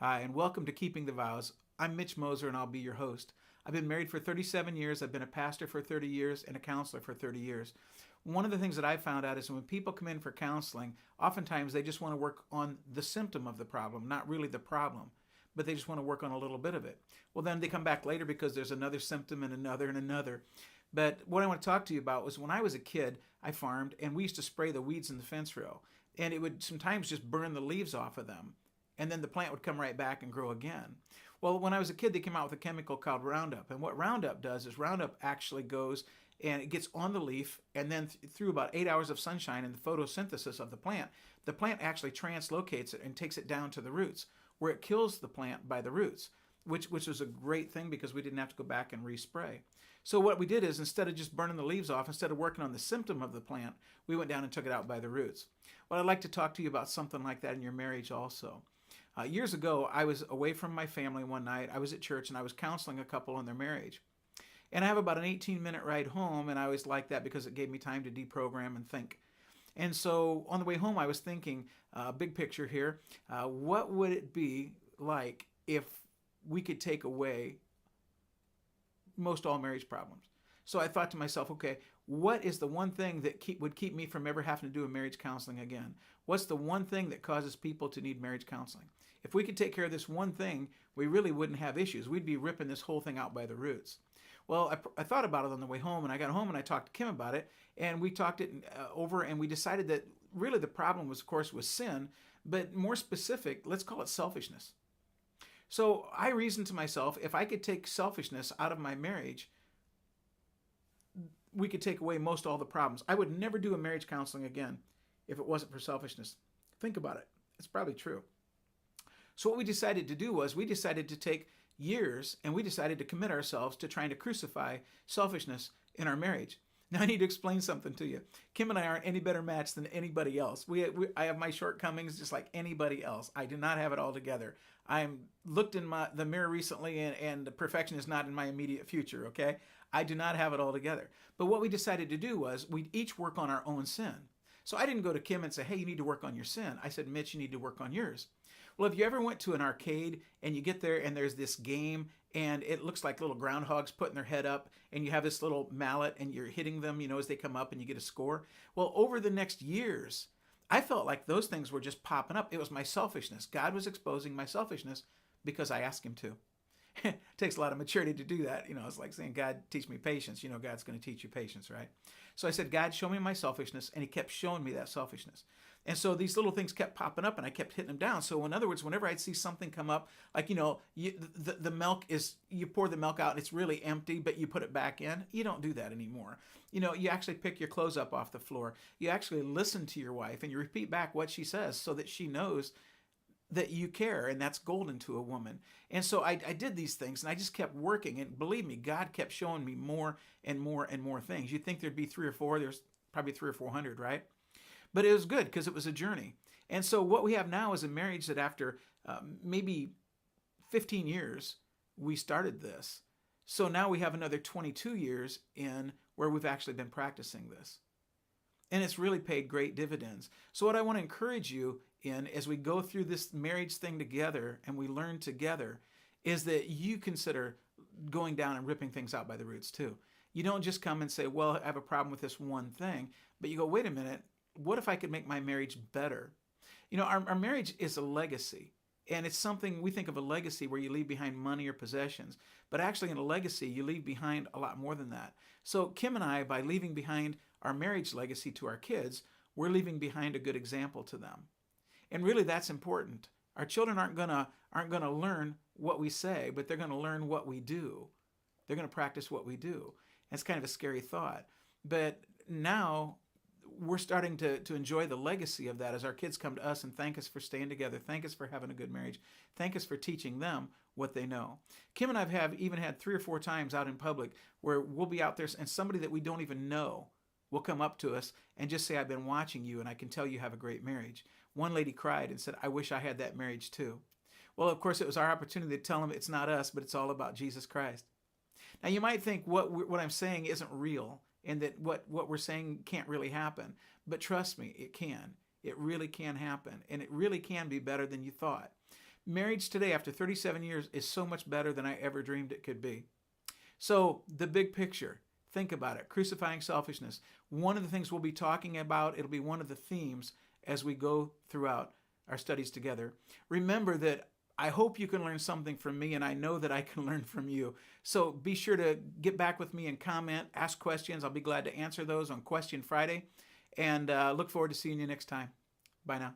Hi, and welcome to Keeping the Vows. I'm Mitch Moser, and I'll be your host. I've been married for 37 years. I've been a pastor for 30 years and a counselor for 30 years. One of the things that I found out is when people come in for counseling, oftentimes they just want to work on the symptom of the problem, not really the problem, but they just want to work on a little bit of it. Well, then they come back later because there's another symptom and another and another. But what I want to talk to you about was when I was a kid, I farmed, and we used to spray the weeds in the fence row, and it would sometimes just burn the leaves off of them, and then the plant would come right back and grow again. Well, when I was a kid, they came out with a chemical called Roundup. And what Roundup does is Roundup actually goes and it gets on the leaf, and then through about 8 hours of sunshine and the photosynthesis of the plant actually translocates it and takes it down to the roots, where it kills the plant by the roots, which was a great thing because we didn't have to go back and respray. So what we did is instead of just burning the leaves off, instead of working on the symptom of the plant, we went down and took it out by the roots. Well, I'd like to talk to you about something like that in your marriage also. Years ago, I was away from my family one night. I was at church and I was counseling a couple on their marriage. And I have about an 18-minute ride home, and I always liked that because it gave me time to deprogram and think. And so on the way home, I was thinking, big picture here, what would it be like if we could take away most all marriage problems? So I thought to myself, okay, what is the one thing that would keep me from ever having to do a marriage counseling again? What's the one thing that causes people to need marriage counseling? If we could take care of this one thing, we really wouldn't have issues. We'd be ripping this whole thing out by the roots. Well, I thought about it on the way home, and I got home and I talked to Kim about it, and we talked it over, and we decided that really the problem was, of course, was sin, but more specific, let's call it selfishness. So I reasoned to myself, if I could take selfishness out of my marriage, we could take away most all the problems. I would never do a marriage counseling again if it wasn't for selfishness. Think about it. It's probably true. So what we decided to do was we decided to take years and we decided to commit ourselves to trying to crucify selfishness in our marriage. Now I need to explain something to you. Kim and I aren't any better matched than anybody else. I have my shortcomings just like anybody else. I do not have it all together. I looked in the mirror recently, and perfection is not in my immediate future, okay? I do not have it all together. But what we decided to do was we'd each work on our own sin. So I didn't go to Kim and say, hey, you need to work on your sin. I said, Mitch, you need to work on yours. Well, if you ever went to an arcade and you get there and there's this game and it looks like little groundhogs putting their head up and you have this little mallet and you're hitting them, as they come up and you get a score. Well, over the next years, I felt like those things were just popping up. It was my selfishness. God was exposing my selfishness because I asked him to. It takes a lot of maturity to do that. It's like saying, God, teach me patience. God's going to teach you patience, right? So I said, God, show me my selfishness. And he kept showing me that selfishness. And so these little things kept popping up and I kept hitting them down. So in other words, whenever I'd see something come up, like, the milk is, you pour the milk out and it's really empty, but you put it back in. You don't do that anymore. You actually pick your clothes up off the floor. You actually listen to your wife and you repeat back what she says so that she knows that you care, and that's golden to a woman. And so I did these things, and I just kept working, and believe me, God kept showing me more and more and more things. You'd think there'd be 3 or 4, there's probably 300 or 400, right? But it was good because it was a journey. And so what we have now is a marriage that after maybe 15 years, we started this. So now we have another 22 years in where we've actually been practicing this. And it's really paid great dividends. So what I want to encourage you in as we go through this marriage thing together and we learn together is that you consider going down and ripping things out by the roots too. You don't just come and say, well, I have a problem with this one thing, but you go, wait a minute, what if I could make my marriage better? Our marriage is a legacy. And it's something, we think of a legacy where you leave behind money or possessions. But actually in a legacy, you leave behind a lot more than that. So Kim and I, by leaving behind our marriage legacy to our kids, we're leaving behind a good example to them. And really that's important. Our children aren't gonna learn what we say, but they're gonna learn what we do. They're gonna practice what we do. And it's kind of a scary thought. But now we're starting to enjoy the legacy of that as our kids come to us and thank us for staying together, thank us for having a good marriage, thank us for teaching them what they know. Kim and I have even had 3 or 4 times out in public where we'll be out there and somebody that we don't even know will come up to us and just say, I've been watching you and I can tell you have a great marriage. One lady cried and said, I wish I had that marriage too. Well, of course, it was our opportunity to tell them it's not us, but it's all about Jesus Christ. Now, you might think what I'm saying isn't real and that what we're saying can't really happen. But trust me, it can. It really can happen. And it really can be better than you thought. Marriage today, after 37 years, is so much better than I ever dreamed it could be. So the big picture, think about it. Crucifying selfishness. One of the things we'll be talking about, it'll be one of the themes as we go throughout our studies together. Remember that I hope you can learn something from me, and I know that I can learn from you. So be sure to get back with me and comment, ask questions. I'll be glad to answer those on Question Friday. And look forward to seeing you next time. Bye now.